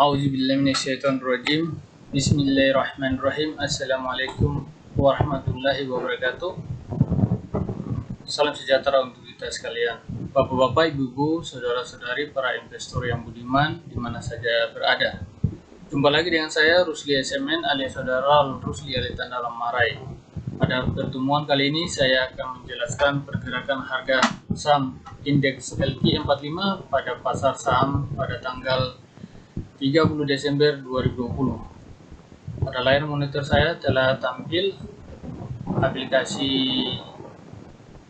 A'udzubillahiminasyaitonirrajim. Bismillahirrahmanirrahim. Assalamualaikum warahmatullahi wabarakatuh. Salam sejahtera untuk kita sekalian. Bapak-bapak, ibu-ibu, saudara-saudari, para investor yang budiman dimana saja berada. Jumpa lagi dengan saya Rusli SMN alias saudara Rusli Alitan dalam Marai. Pada pertemuan kali ini saya akan menjelaskan pergerakan harga saham indeks LQ45 pada pasar saham pada tanggal 30 Desember 2020. Pada layar monitor saya telah tampil aplikasi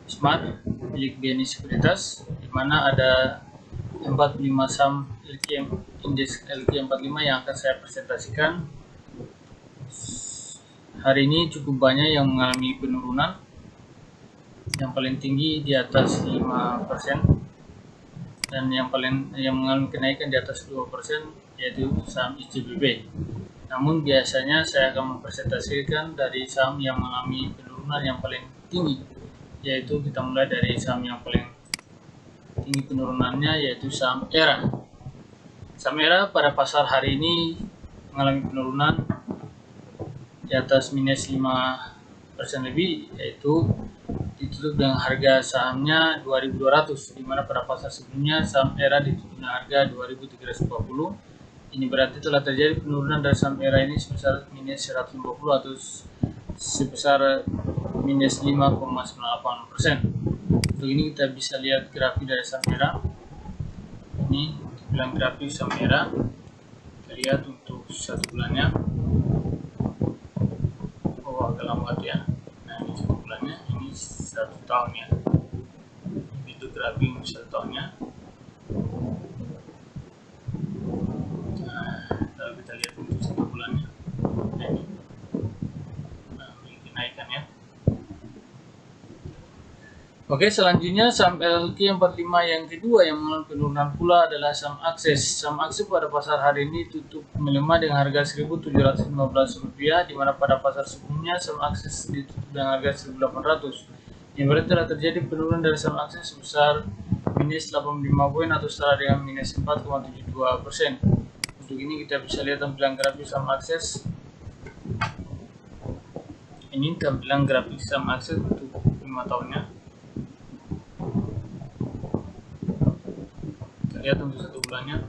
Smart milik BNI Sekuritas, di mana ada 45 saham indeks LQ45 yang akan saya presentasikan. Hari ini cukup banyak yang mengalami penurunan, yang paling tinggi di atas 5%, dan yang mengalami kenaikan di atas 2%, yaitu saham ICBP. Namun biasanya saya akan mempresentasikan dari saham yang mengalami penurunan yang paling tinggi, yaitu kita mulai dari saham yang paling tinggi penurunannya, yaitu saham ERA. Saham ERA pada pasar hari ini mengalami penurunan di atas minus 5% lebih, yaitu ditutup dengan harga sahamnya 2.200, di mana pada pasar sebelumnya saham ERA ditutup dengan harga 2.340. Ini berarti telah terjadi penurunan dari saham ERA ini sebesar minus 150 atau sebesar minus 5,98%. Untuk ini kita bisa lihat grafik dari saham ERA. Ini bilang grafik saham ERA. Kita lihat untuk satu bulannya. Oh, agak lambat ya. Nah, ini satu bulannya, ini 1 tahun ya. Itu grafik untuk 1 tahunnya. Kalau kita lihat untuk 1 bulannya, ini kenaikan ya. Oke, selanjutnya saham LQ45 yang kedua yang mengalami penurunan pula adalah saham Akses. Saham Akses pada pasar hari ini tutup melemah dengan harga Rp1.715, di mana pada pasar sebelumnya saham Akses ditutup dengan harga Rp1.800. Yang berarti telah terjadi penurunan dari saham Akses sebesar minus 85 poin atau setara dengan minus 4,72%. Untuk ini kita bisa lihat tampilan grafik saham Akses. Ini tampilan grafik saham Akses untuk 5 tahunnya. Kita lihat untuk 1 bulannya.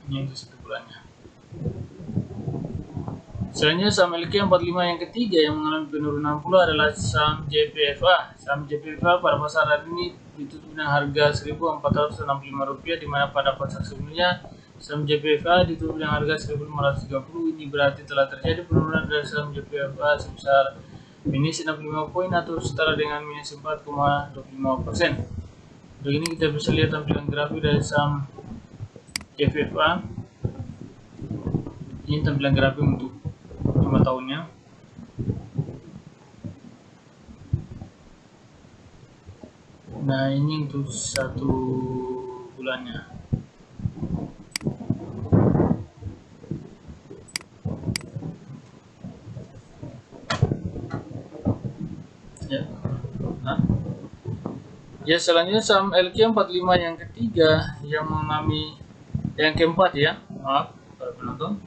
Ini untuk 1 bulannya. Selanjutnya saham LQ45 yang ketiga yang mengalami penurunan pula adalah saham JPFA. Saham JPFA pada pasar hari ini ditutup dengan harga Rp1.465, di mana pada pasar sebelumnya saham JPFA ditutup dengan harga Rp1.530. Ini berarti telah terjadi penurunan dari saham JPFA sebesar minus 65 poin atau setara dengan minus 4,25%. Untuk ini kita bisa lihat tampilan grafik dari saham JPFA. Ini tampilan grafik untuk 5 tahunnya. Nah, ini untuk 1 bulannya. Ya, selanjutnya saham LQ45 yang ketiga yang mengalami keempat ya, maaf para penonton.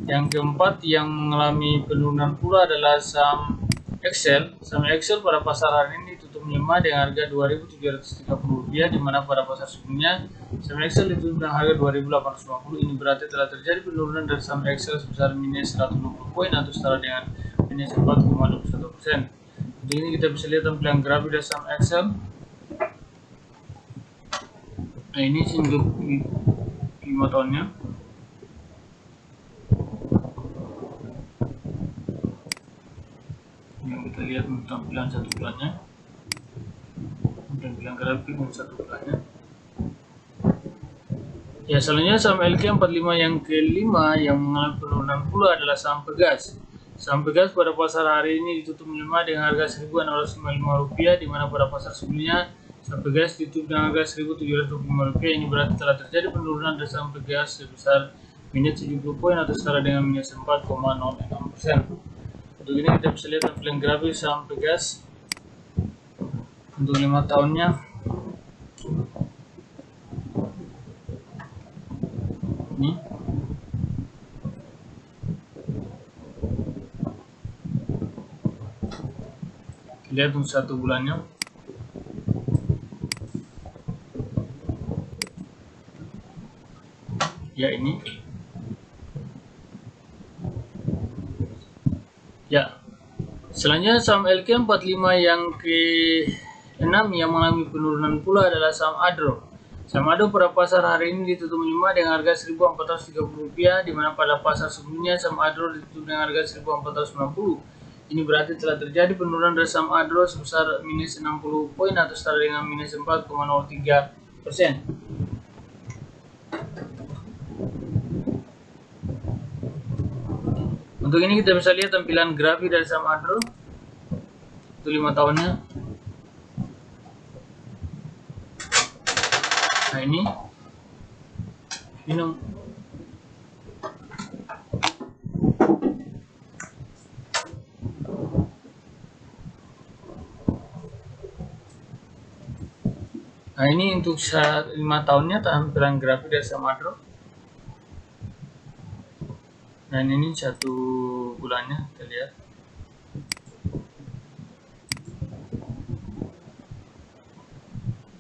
Yang keempat yang mengalami penurunan pula adalah saham Excel. Saham Excel pada pasar hari ini tutup melemah dengan harga Rp2.730, di mana pada pasar sebelumnya saham Excel ditutup dengan harga Rp2.850. Ini berarti telah terjadi penurunan dari saham Excel sebesar minus 120 poin atau setara dengan minus 4,21%. Jadi ini kita bisa lihat tampilan grafik dari saham Excel. Nah, ini untuk 5 tahunnya. Yang kita lihat untuk tampilan 1 bulannya, tampilan grafik untuk 1 bulannya. Ya, selanjutnya saham LQ45 yang kelima yang mengalami penurunan pula adalah saham Pegas. Saham Pegas pada pasar hari ini ditutup melemah dengan harga Rp1.655, di mana pada pasar sebelumnya saham Pegas ditutup dengan harga Rp1.725. Ini berarti telah terjadi penurunan dari saham Pegas sebesar minus 70 poin atau setara dengan minus 4,06%. Untuk ini kita bisa lihat tampilan grafik saham Pegas untuk 5 tahunnya. Ini lihat untuk 1 bulannya. Ya, ini ya. Selanjutnya saham LQ45 yang ke-6 yang mengalami penurunan pula adalah saham Adro. Saham Adro pada pasar hari ini ditutup melemah dengan harga Rp1.430, di mana pada pasar sebelumnya saham Adro ditutup dengan harga Rp1.490. Ini berarti telah terjadi penurunan dari saham Adro sebesar minus 60 poin atau setara dengan minus 4,03%. Untuk ini kita bisa lihat tampilan grafik dari saham Adro untuk 5 tahunnya. Nah, ini minum. Nah, ini untuk 5 tahunnya tampilan grafik dari saham Adro. Dan ini 1 bulannya kita lihat.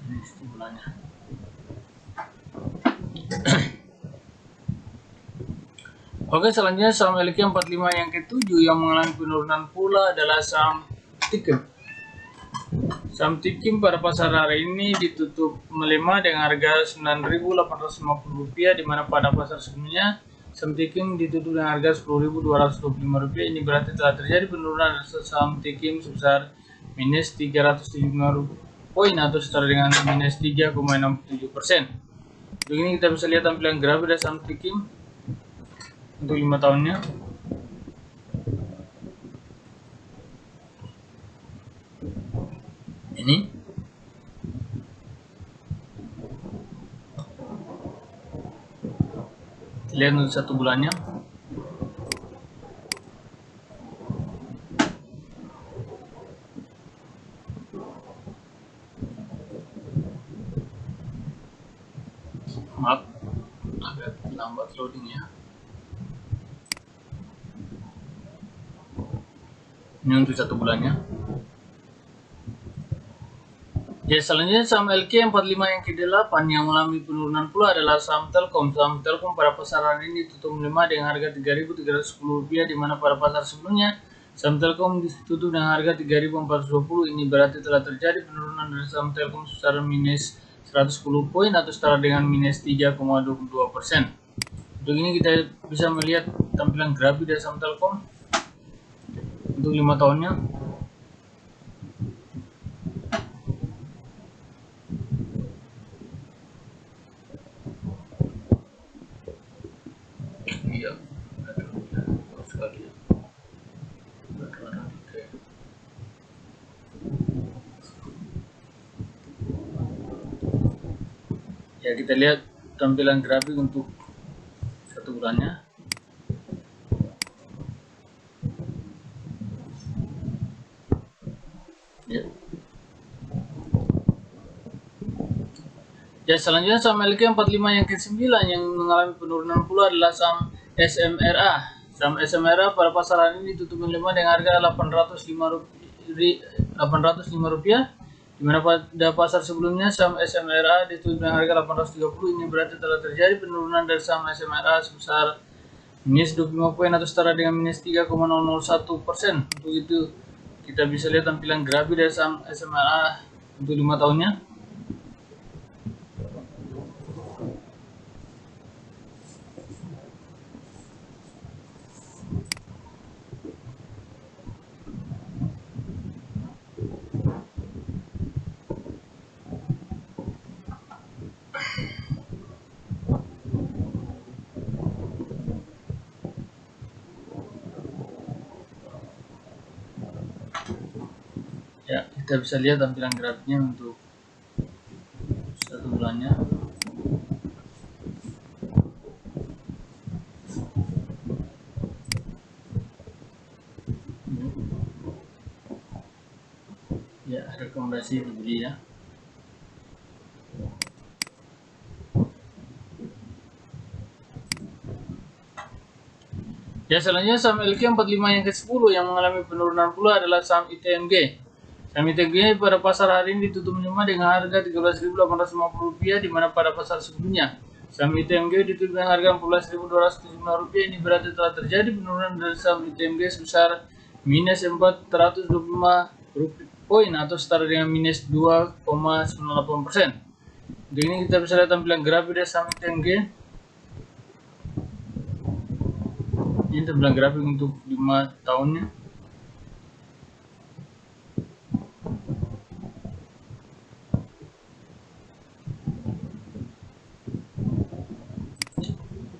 Ini 1 bulannya. Oke, selanjutnya saham LQ45 yang ke-7 yang mengalami penurunan pula adalah saham Tikim. Saham Tikim pada pasar hari ini ditutup melemah dengan harga Rp9.850, di mana pada pasar sebelumnya saham Tikim ditutup dengan harga Rp10.225. Ini berarti telah terjadi penurunan saham Tikim sebesar minus 375 poin atau setara dengan minus 3,67%. Untuk ini kita bisa lihat tampilan grafik dari saham Tikim untuk 5 tahunnya. Ini lihat untuk 1 bulannya. Maaf, agak lambat loading ya. Ini untuk 1 bulannya. Ya, selanjutnya saham LQ45 yang ke-8 yang mengalami penurunan pula adalah saham Telkom. Saham Telkom pada pasar hari ini tutup melemah dengan harga Rp3.310, di mana pada pasar sebelumnya saham Telkom ditutup dengan harga Rp3.420. Ini berarti telah terjadi penurunan dari saham Telkom sebesar minus 110 poin atau setara dengan minus 3,22%. Untuk ini kita bisa melihat tampilan grafik dari saham Telkom untuk 5 tahunnya. Iya, sekali ya. Ya, kita lihat tampilan grafik untuk 1 bulannya. Ya, selanjutnya saham LQ45 yang ke-9 yang mengalami penurunan pula adalah saham SMRA. Saham SMRA pada pasar hari ini ditutup melemah dengan harga Rp805, di mana pada pasar sebelumnya saham SMRA ditutup dengan harga Rp830. Ini berarti telah terjadi penurunan dari saham SMRA sebesar minus 25 poin atau setara dengan minus 3,001%. Untuk itu kita bisa lihat tampilan grafik dari saham SMRA untuk 5 tahunnya. Ya, kita bisa lihat tampilan grafiknya untuk 1 bulannya. Ya, rekomendasi dibeli ya. Ya, selanjutnya saham LQ45 yang ke-10 yang mengalami penurunan pula adalah saham ITMG. Saham ITMG pada pasar hari ini ditutup melemah dengan harga Rp13.850, di mana pada pasar sebelumnya saham ITMG ditutup dengan harga Rp14.275. Ini berarti telah terjadi penurunan dari saham ITMG sebesar minus 425 poin atau setara dengan minus 2,98%. Untuk ini kita bisa lihat tampilan grafik dari saham ITMG. Ini tampilan grafik untuk 5 tahunnya.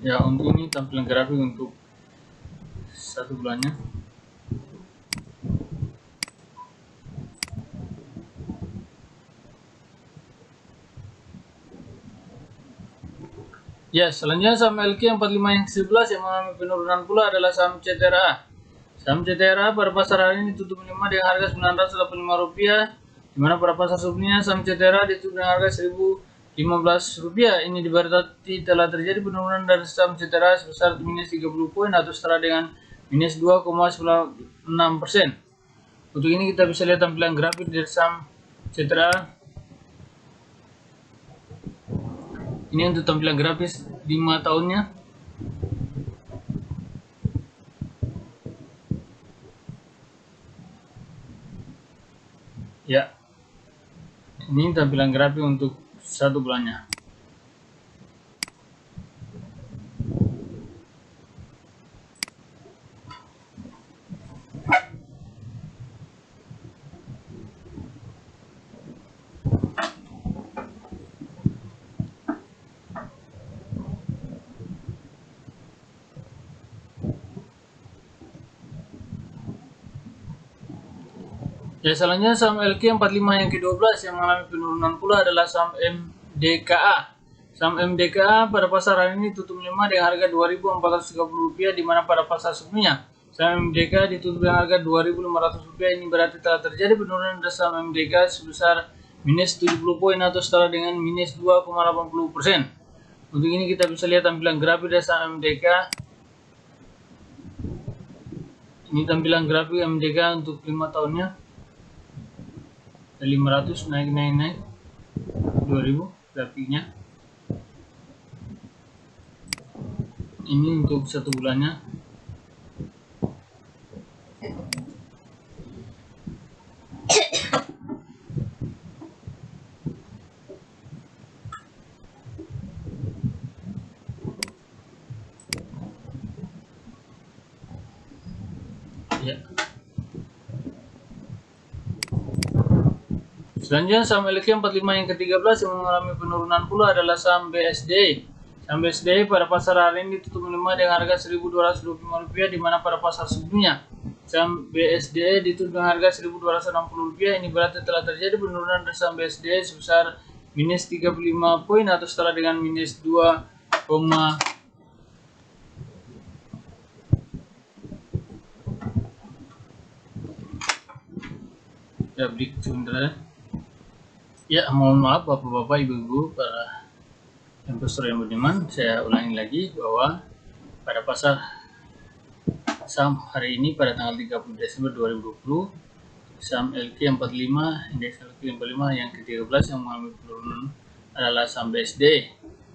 Ya, untuk ini tampilan grafik untuk 1 bulannya. Ya, selanjutnya saham LQ45 yang ke-11 yang mengalami penurunan pula adalah saham CTRA. Saham CTRA pada pasar hari ini tutup melemah dengan harga Rp985, di mana pada pasar sebelumnya saham CTRA ditutup dengan harga Rp1.015. Ini berarti telah terjadi penurunan dari saham CTRA sebesar minus 30 poin atau setara dengan minus 2,96%. Untuk ini kita bisa lihat tampilan grafik dari saham CTRA. Ini untuk tampilan grafis 5 tahunnya. Ya, ini tampilan grafik untuk 1 bulannya. Ya, selanjutnya saham LQ45 yang ke-12 yang mengalami penurunan pula adalah saham MDKA. Saham MDKA pada pasar hari ini tutup melemah dengan harga Rp2.430, di mana pada pasar sebelumnya saham MDKA ditutup dengan harga Rp2.500. Ini berarti telah terjadi penurunan dari saham MDKA sebesar minus 70 poin atau setara dengan minus 2,80%. Untuk ini kita bisa lihat tampilan grafik dari saham MDKA. Ini tampilan grafik MDKA untuk 5 tahunnya. 500 naik 2000 grafiknya. Ini untuk 1 bulannya. Ya. Selanjutnya saham LQ45 yang ke-13 yang mengalami penurunan pula adalah saham BSD. Saham BSD pada pasar hari ini ditutup melemah dengan harga Rp1.225, di mana pada pasar sebelumnya saham BSD ditutup dengan harga Rp1.260. Ini berarti telah terjadi penurunan dari saham BSD sebesar minus 35 poin atau setara dengan minus 2, ya, break sebentar. Ya, mohon maaf Bapak-bapak, Ibu-ibu, para investor yang budiman. Saya ulangi lagi bahwa pada pasar saham hari ini pada tanggal 30 Desember 2020, saham LQ45, indeks LQ45 yang ke-13 yang mengalami penurunan adalah saham BSD.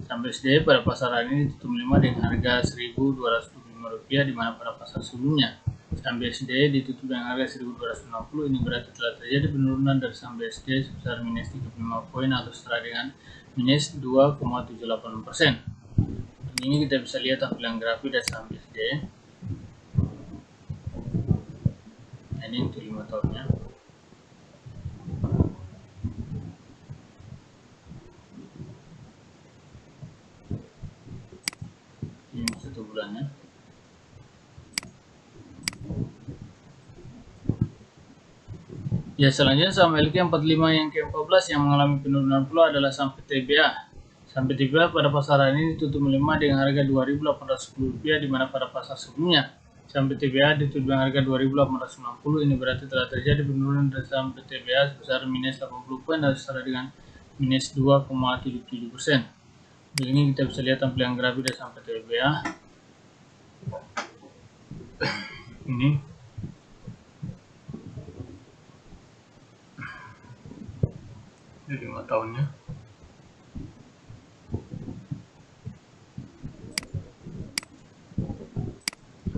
Saham BSD pada pasar hari ini tutup melemah dengan harga Rp1.225, di mana pada pasar sebelumnya saham BSD ditutup dengan harga Rp1.260. Ini berarti telah terjadi penurunan dari saham BSD sebesar minus 35 poin atau setara dengan minus 2,78%. Ini kita bisa lihat tampilan grafik dari saham BSD. Nah, ini untuk 5 tahunnya. Ini 1 bulannya. Ya, selanjutnya saham LQ45 yang ke-14 yang mengalami penurunan pula adalah saham PTBA. Saham PTBA pada pasar hari ini ditutup melemah dengan harga Rp2.810, di mana pada pasar sebelumnya Saham PTBA ditutup dengan harga 2.890, ini berarti telah terjadi penurunan dari saham PTBA sebesar minus 80 poin atau setara dengan minus 2,77%. Ini kita bisa lihat tampilan grafik dari saham PTBA. Ini dari 5 tahunnya.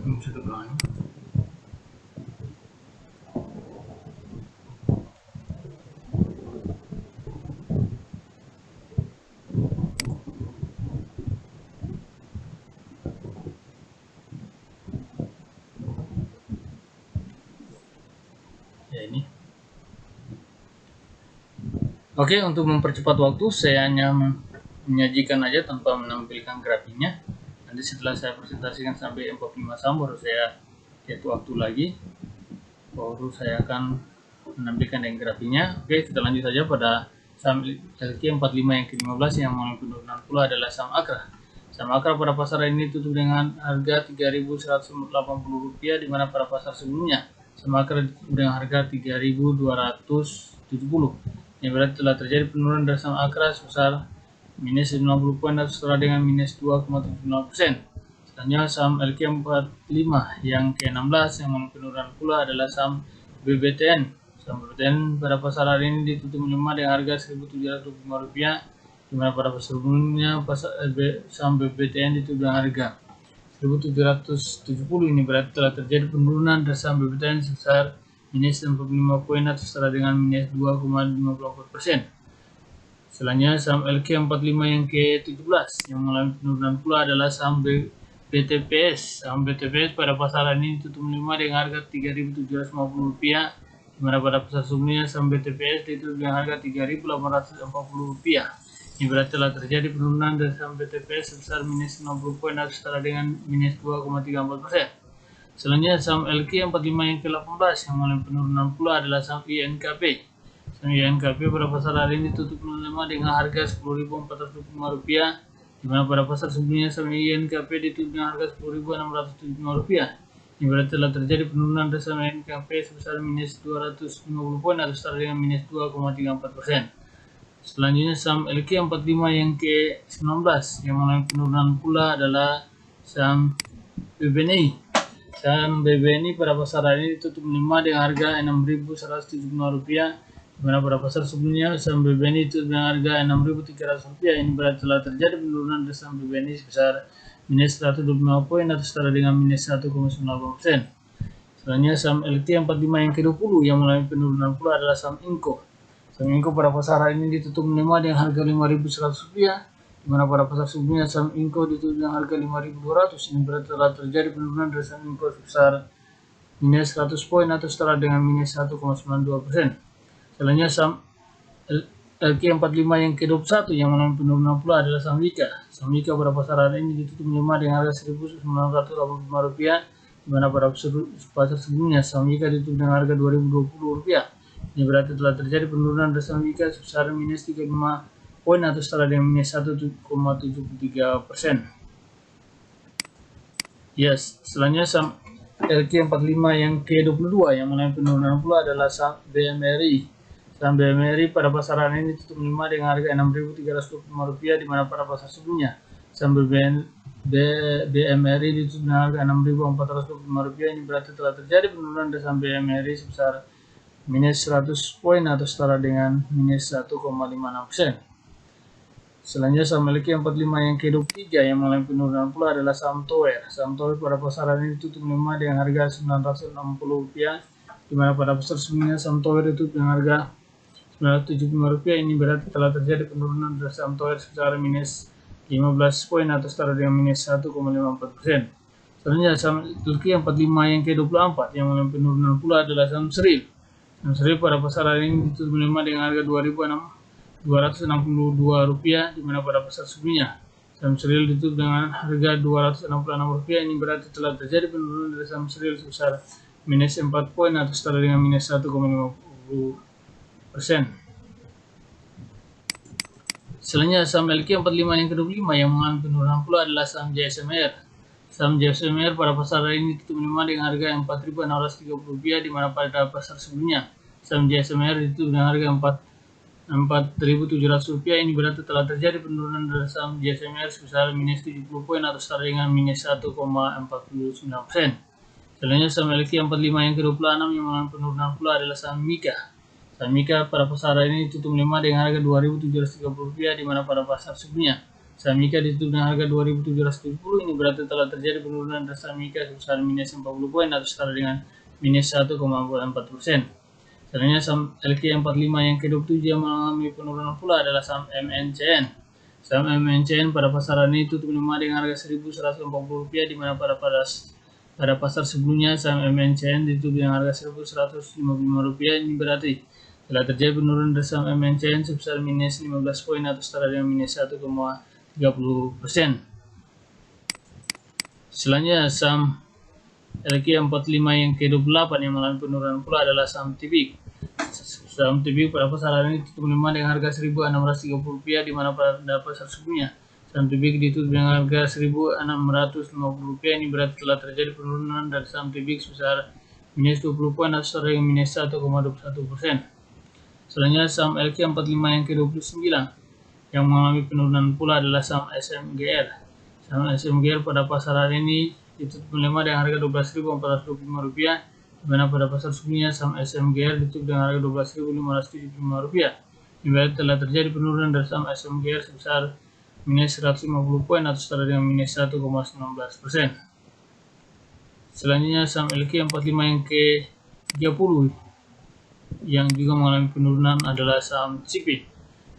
Ini bisa terbelakang. Ya ini. Oke, untuk mempercepat waktu saya hanya menyajikan aja tanpa menampilkan grafiknya. Nanti setelah saya presentasikan sampai 45 saham baru saya lihat waktu lagi, baru saya akan menampilkan yang grafiknya. Oke, kita lanjut saja pada saham LQ45 yang ke-15 yang mengalami penurunan pula adalah saham Akra. Saham Akra pada pasar ini tutup dengan harga Rp3.180, di mana pada pasar sebelumnya saham Akra ditutup dengan harga Rp3.270. Yang berarti telah terjadi penurunan dari saham Akra sebesar minus 90 poin atau setara dengan minus 2,75%. Selanjutnya saham LQ45 yang ke-16 yang mengalami penurunan pula adalah saham BBTN. Saham BBTN pada pasar hari ini ditutup melemah dengan harga Rp1.725, di mana pada pasar sebelumnya saham BBTN ditutup dengan harga Rp1.770. Ini berarti telah terjadi penurunan dari saham BBTN sebesar minus 45 poin atau setara dengan minus 2,54%. Selanjutnya saham LQ45 yang ke-17 yang mengalami penurunan pula adalah saham BTPS. Saham BTPS pada pasar ini ditutup melemah dengan harga Rp3.750, di mana pada pasar sebelumnya saham BTPS ditutup dengan harga Rp3.840. Ini berarti telah terjadi penurunan dari saham BTPS sebesar minus 90 poin atau setara dengan minus 2,34%. Selanjutnya saham LQ45 yang ke-18 yang mengalami penurunan pula adalah saham INKP. Saham INKP pada pasar hari ini tutup melemah dengan harga Rp10.405, di mana pada pasar sebelumnya saham INKP ditutup dengan harga Rp10.605. Ini berarti telah terjadi penurunan dari saham INKP sebesar minus 250 poin atau setara dengan minus 2,34%. Selanjutnya saham LQ45 yang ke-19 yang mengalami penurunan pula adalah saham BBNI. Saham BBNI pada pasar hari ini ditutup melemah dengan harga Rp6.175, di mana pada pasar sebelumnya saham BBNI ditutup dengan harga Rp6.300. Ini berarti telah terjadi penurunan dari saham BBNI sebesar minus 125 poin atau setara dengan minus 1,98%. Selanjutnya saham LQ45 yang ke-20 yang mengalami penurunan pula adalah saham Inco. Saham Inco pada pasar hari ini ditutup melemah dengan harga Rp5.100, di mana pada pasar sebelumnya saham Inco ditutup dengan harga Rp5.200. Ini berarti telah terjadi penurunan dari saham Inco sebesar minus 100 poin atau setara dengan minus 1,92%. Selanjutnya saham LQ45 yang ke-21 yang mengalami penurunan pula adalah saham Wika. Saham Wika pada pasar hari ini ditutup melemah dengan harga Rp1.985, di mana pada pasar sebelumnya saham Wika ditutup dengan harga Rp2.020. Ini berarti telah terjadi penurunan dari saham Wika sebesar minus 35 poin atau setara dengan minus 1,73%. Yes, selanjutnya saham LQ45 yang ke-22 yang mengalami penurunan pula adalah saham BMRI. Saham BMRI pada pasar hari ini tutup melemah dengan harga Rp6.325, di mana pada pasar sebelumnya saham BMRI ditutup dengan harga Rp6.425. Ini berarti telah terjadi penurunan dari saham BMRI sebesar minus 100 poin atau setara dengan minus 1,56%. Selanjutnya saham LQ45 yang ke-23 yang mengalami penurunan pula adalah saham Tower. Saham Tower pada pasar hari ini ditutup melemah dengan harga Rp960, di mana pada pasar sebelumnya saham Tower ditutup dengan harga Rp975. Ini berarti telah terjadi penurunan dari saham Tower sebesar minus 15 poin atau setara dengan minus 1,54%. Selanjutnya saham LQ45 yang ke-24 yang mengalami penurunan pula adalah saham Sril. Saham Sril pada pasar hari ini ditutup melemah dengan harga Rp2.262, di mana pada pasar sebelumnya saham Sril ditutup dengan harga Rp266. Ini berarti telah terjadi penurunan dari saham Sril sebesar minus 4 poin atau setara dengan minus 1,50%. Selanjutnya saham LQ45 yang ke-25 yang mengalami penurunan pula adalah saham JSMR. Saham JSMR pada pasar hari ini ditutup melemah dengan harga Rp4.630, di mana pada pasar sebelumnya saham JSMR ditutup dengan harga Rp4.700. Ini berarti telah terjadi penurunan dari saham JSMR sebesar minus 70 poin atau setara dengan minus 1,49%. Selanjutnya saham LQ45 yang ke-26 yang mengalami penurunan pula adalah saham Mika. Saham Mika pada pasar hari ini ditutup melemah dengan harga Rp2.730, di mana pada pasar sebelumnya saham Mika ditutup dengan harga Rp2.770. Ini berarti telah terjadi penurunan dari saham Mika sebesar minus 40 poin atau setara dengan minus 1,44%. Selanjutnya saham LQ45 yang ke-27 yang mengalami penurunan pula adalah saham MNCN. Saham MNCN pada pasar hari ini tutup melemah dengan harga Rp1.140, di mana pada pasar sebelumnya saham MNCN ditutup dengan harga Rp1.155. Ini berarti telah terjadi penurunan dari saham MNCN sebesar minus 15 poin atau setara dengan minus 1,30%. Selanjutnya saham LQ45 yang ke-28 yang mengalami penurunan pula adalah saham TIBIK. Saham TIBIK pada pasar hari ini ditutup melemah dengan harga Rp1.630, di mana pada pasar sebelumnya saham TIBIK ditutup dengan harga Rp1.650. Ini berarti telah terjadi penurunan dari saham TIBIK sebesar minus 20 poin atau setara dengan minus 1,21%. Selanjutnya saham LQ45 yang ke-29 yang mengalami penurunan pula adalah saham SMGR. Saham SMGR pada pasar hari ini ditutup melemah dengan harga Rp12.425, di mana pada pasar sebelumnya saham SMGR ditutup dengan harga Rp12.575. Ini berarti telah terjadi penurunan dari saham SMGR sebesar minus 150 poin atau setara dengan minus 1,19%. Selanjutnya saham LQ45 yang ke-30 yang juga mengalami penurunan adalah saham Cipin.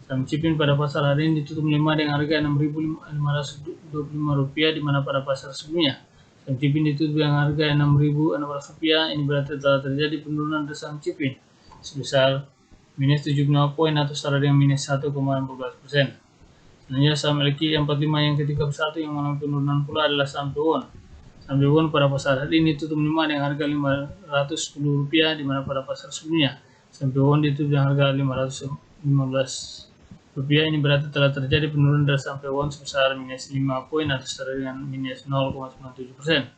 Saham Cipin pada pasar hari ini ditutup melemah dengan harga Rp6.525, di mana pada pasar sebelumnya saham Cipin ditutup dengan harga Rp6.600. Ini berarti telah terjadi penurunan dari saham Cipin sebesar minus 75 poin atau setara dengan minus 1,14%. Selanjutnya saham LQ45 yang ke-31 yang mengalami penurunan pula adalah saham Pewon. Saham Pewon pada pasar hari ini tutup melemah dengan harga Rp510, di mana pada pasar sebelumnya saham Pewon ditutup dengan harga Rp515. Ini berarti telah terjadi penurunan dari saham Pewon sebesar minus 5 poin atau setara dengan minus 0,97%.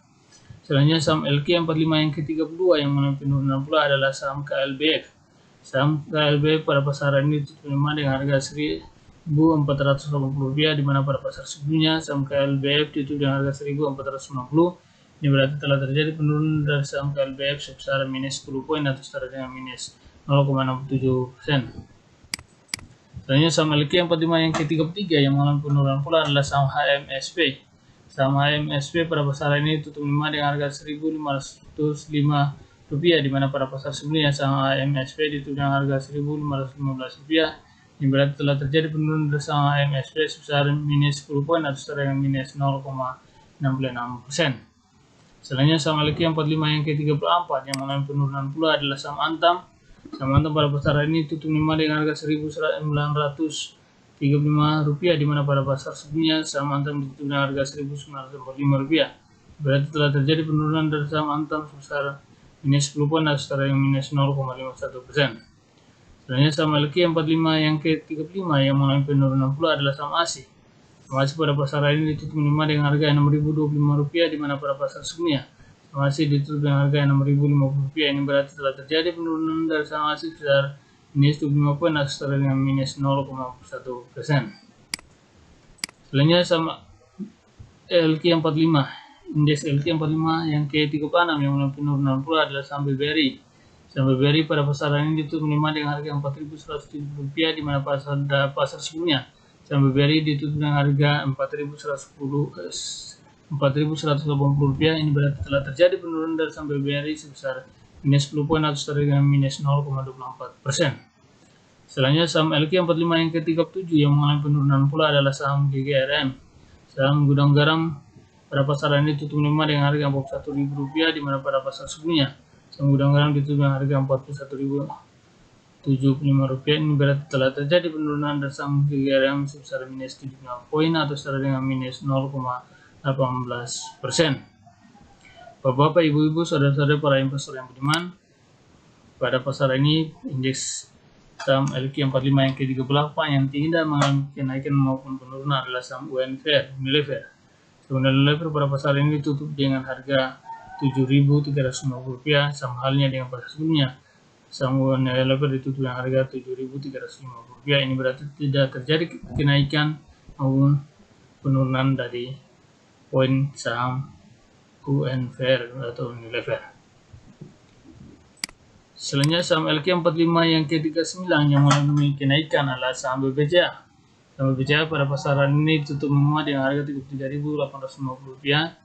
Selanjutnya saham LQ45 yang ke-32 yang mengalami penurunan pula adalah saham KLBF. Saham KLBF pada pasar hari ini tutup melemah dengan harga Rp1.480, di mana pada pasar sebelumnya saham KLBF ditutup dengan harga Rp1.490. Ini berarti telah terjadi penurunan dari saham KLBF sebesar minus 10 poin atau setara dengan minus 0,67%. Selanjutnya saham LQ45 yang ke-33 yang mengalami penurunan pula adalah saham HMSP. Saham HMSP pada pasar ini tutup melemah dengan harga Rp1.505, di mana pada pasar sebelumnya saham HMSP ditutup dengan harga Rp1.515. Ini berarti telah terjadi penurunan dari saham HMSP sebesar minus 10 poin atau setara dengan minus 0,66%. Selanjutnya saham LQ45 yang ke-34 yang mengalami penurunan pula adalah saham Antam. Saham Antam pada pasar ini tutup melemah dengan harga Rp1.935, di mana pada pasar sebelumnya saham Antam ditutup dengan harga Rp1.945. Berarti telah terjadi penurunan dari saham Antam sebesar minus 10 poin atau setara dengan minus 0,51%. Selanjutnya saham LQ45 yang ke-35 yang mengalami penurunan pula adalah saham ASI. Saham ASI pada pasar hari ini ditutup melemah dengan harga Rp6.025, di mana pada pasar sebelumnya saham ASI ditutup dengan harga Rp6.050. Ini berarti telah terjadi penurunan dari saham ASI sebesar minus 25 poin atau setara dengan minus 0,1%. Selanjutnya saham LQ45, indeks LQ45 yang ke-36 yang mengalami penurunan pula adalah saham BBRI. Saham BBRI pada pasar hari ini ditutup melemah dengan harga Rp4.170, di mana pasar sebelumnya saham BBRI ditutup dengan harga Rp4.180. Ini berarti telah terjadi penurunan dari saham BBRI sebesar minus 10 poin atau setara dengan minus 0,24%. Selanjutnya saham LQ45 yang ke-37 yang mengalami penurunan pula adalah saham GGRM. Saham Gudang Garam pada pasar ini tutup melemah dengan harga Rp41.000, di mana pada pasar sebelumnya saham Gudang Garam ditutup dengan harga Rp41.075. Ini berarti telah terjadi penurunan dari saham GGRM sebesar minus 75 poin atau setara dengan minus 0,18%. Bapak-bapak, ibu-ibu, saudara-saudara para investor yang budiman, pada pasar ini indeks saham LQ45 yang ke-38 yang tidak mengalami kenaikan maupun penurunan adalah saham Unilever. Kemudian Unilever pada pasar ini ditutup dengan harga Rp7.350, sama halnya dengan pasar sebelumnya. Saham Unilever ditutup dengan harga Rp7.350. Ini berarti tidak terjadi kenaikan maupun penurunan dari poin saham UNVR atau Unilever. Selanjutnya saham LQ45 yang ke-39 yang mengalami kenaikan adalah saham BBCA. Saham BBCA pada pasaran ini tutup menguat dengan harga Rp33.850.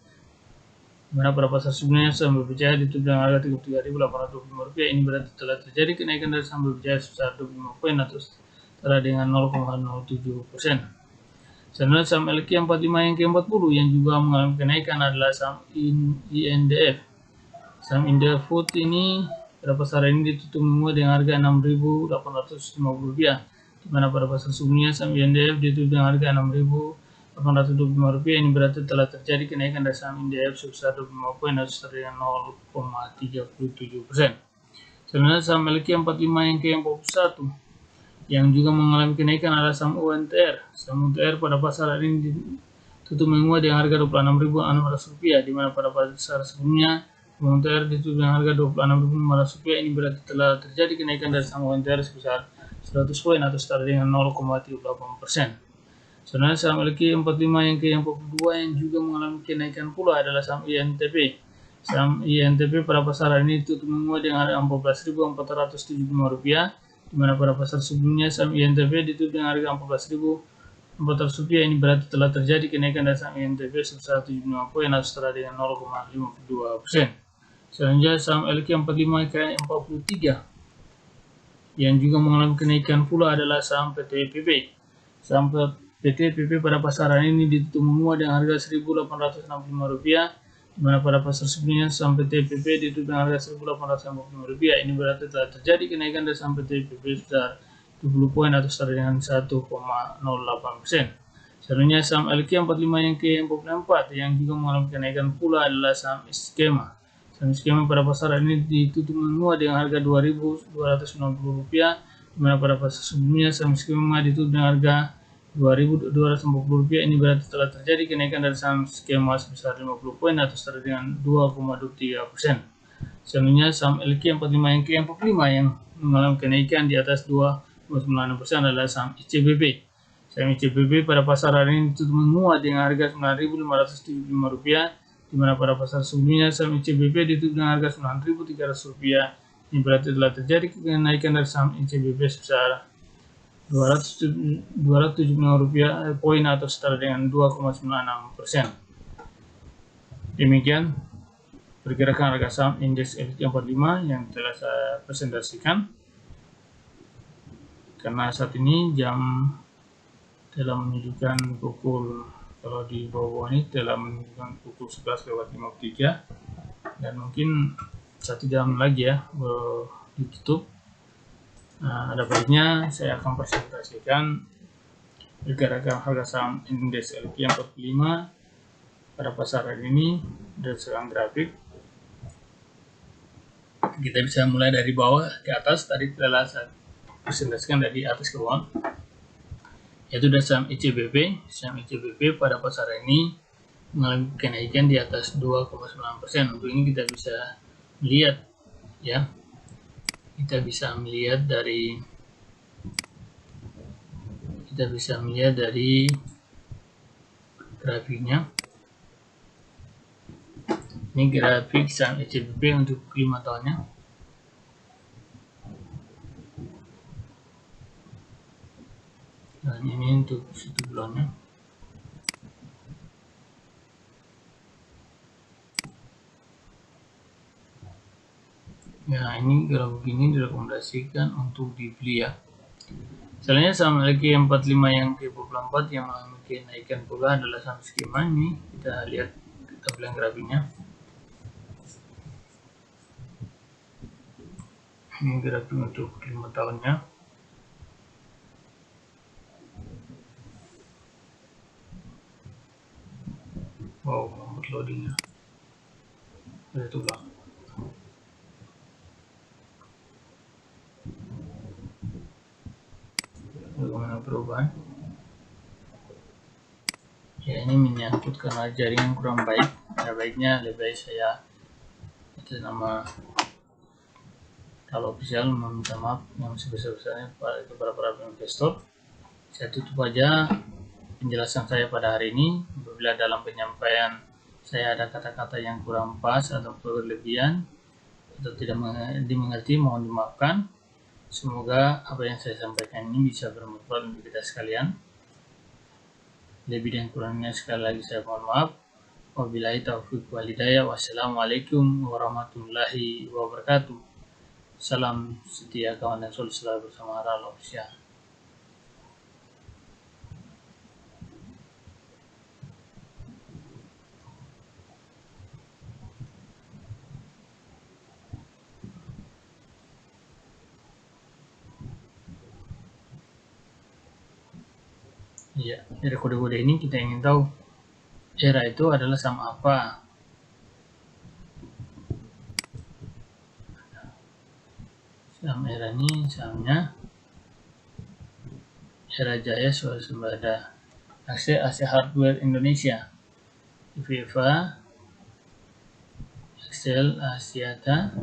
Dimana pada pasar sebelumnya saham BBCA ditutup dengan harga Rp33.825. Ini berarti telah terjadi kenaikan dari saham BBCA sebesar 25 poin atau setara dengan 0,07%. Selanjutnya saham LQ45 yang ke-40 yang juga mengalami kenaikan adalah saham INDF. Saham INDF Food ini pada pasar ini ditutup menguat dengan harga Rp6.850, di mana pada pasar sebelumnya saham INDF ditutup dengan harga Rp6.825. Ini berarti telah terjadi kenaikan dari saham INDF sebesar 25 poin atau setara dengan 0,37%. Selanjutnya saham LQ45 yang ke-41 yang juga mengalami kenaikan adalah saham UNTR. Saham UNTR pada pasar ini ditutup menguat dengan harga Rp26.600, di mana pada pasar sebelumnya UNTR ditutup dengan harga Rp26.500. Ini berarti telah terjadi kenaikan dari saham UNTR sebesar 100 poin atau setara dengan 0,38%. Selanjutnya saham LQ45 yang ke-42 yang juga mengalami kenaikan pula adalah saham INTP. Saham INTP pada pasar ini ditutup menguat dengan harga Rp14.475, di mana pada pasar sebelumnya saham INTP ditutup dengan harga Rp14.400. Ini berarti telah terjadi kenaikan dari saham INTP sebesar 75 poin atau setara dengan 0,52%. Selanjutnya saham LQ45 ke-43 yang juga mengalami kenaikan pula adalah saham PT PP. Saham PT PP pada pasaran ini ditutup menguat dengan harga Rp1.865, di mana pada pasar sebelumnya saham PT PP ditutup dengan harga Rp1.855. Ini berarti telah terjadi kenaikan dari saham PT PP sebesar 20 poin atau setara dengan 1,08%. Selanjutnya saham LQ45 yang ke-44 yang juga mengalami kenaikan pula adalah saham Skema. Saham Skema pada pasaran ini ditutup menguat dengan harga Rp2.290, di mana pada pasar sebelumnya saham Skema ditutup dengan harga Rp2.250. Ini berarti telah terjadi kenaikan dari saham Skema sebesar 50 poin atau setara dengan 2,23%. Selanjutnya saham LQ45 yang ke-45 yang mengalami kenaikan di atas 2,96% adalah saham ICBP. Saham ICBP pada pasaran ini ditutup menguat dengan harga Rp9.575, di mana pada pasar sebelumnya saham ICBP ditutup dengan harga Rp9.300. Ini berarti telah terjadi kenaikan dari saham ICBP sebesar Rp275 poin atau setara dengan 2,96%. Demikian pergerakan harga saham indeks LQ45 yang telah saya presentasikan. Karena saat ini jam telah menunjukkan pukul, kalau di bawah ini telah menunjukkan pukul 11:53, dan mungkin 1 jam lagi ya ditutup. Ada baiknya saya akan presentasikan pergerakan harga saham indeks LQ45 pada pasaran ini berdasarkan grafik. Kita bisa mulai dari bawah ke atas. Tadi telah saya presentasikan dari atas ke bawah, yaitu dari saham ICBP. Saham ICBP pada pasar ini mengalami kenaikan di atas 2,9%. Untuk ini kita bisa melihat ya, kita bisa melihat dari grafiknya. Ini grafik saham ICBP untuk 5 tahunnya. Dan ini untuk 1 bulannya. Ya, ini grafik ini direkomendasikan untuk dibeli ya. Selanjutnya saham LQ45 yang ke-44 yang mengalami kenaikan pula adalah saham Skema. Ini kita lihat tampilan grafiknya. Ini grafik untuk 5 tahunnya. Wow, lambat loadingnya. Itu ulang. Bagaimana perubahan? Ya, Ya, ini menyangkut karena jaringan kurang baik. Ya, baiknya lebih baik saya atas nama Ralo Official meminta maaf yang sebesar-besarnya kepada para investor. Saya tutup aja penjelasan saya pada hari ini. Apabila dalam penyampaian saya ada kata-kata yang kurang pas atau berlebihan atau tidak dimengerti, mohon dimaafkan. Semoga apa yang saya sampaikan ini bisa bermanfaat untuk kita sekalian. Lebih dan kurangnya sekali lagi saya mohon maaf. Wabillahi taufiq wal hidayah. Wassalamualaikum warahmatullahi wabarakatuh. Salam setia kawan dan selalu bersama Ralo Official. Ya, dari kode-kode ini kita ingin tahu era itu adalah sama apa. Saham era ini sahamnya Era Jaya Swasembada, Asia Hardware Indonesia, Viva, Excel Asiata,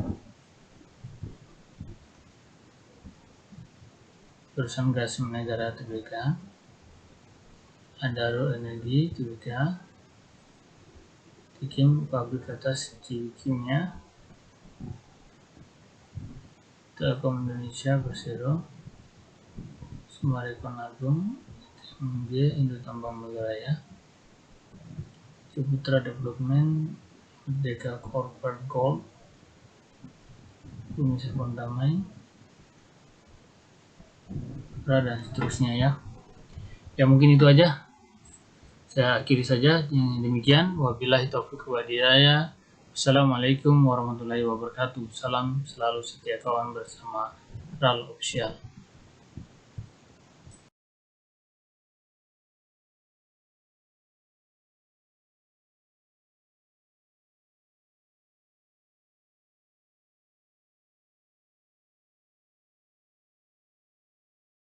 Perusahaan Gas Negara Tbk, Adaro Energi Tbk, Tikim Pabrik Atas Kimia, Telkom Indonesia Persero, Sumarekon Agung, TMG Indo Tambang Megaraya, Ciputra Development, Deka Corporate Gold, Bumi Serpong Damai, dan seterusnya ya. Ya mungkin itu aja. Saya akhiri saja yang demikian. Wabillahi taufiq wal hidayah. Assalamualaikum warahmatullahi wabarakatuh. Salam selalu setia kawan bersama Ralo Official.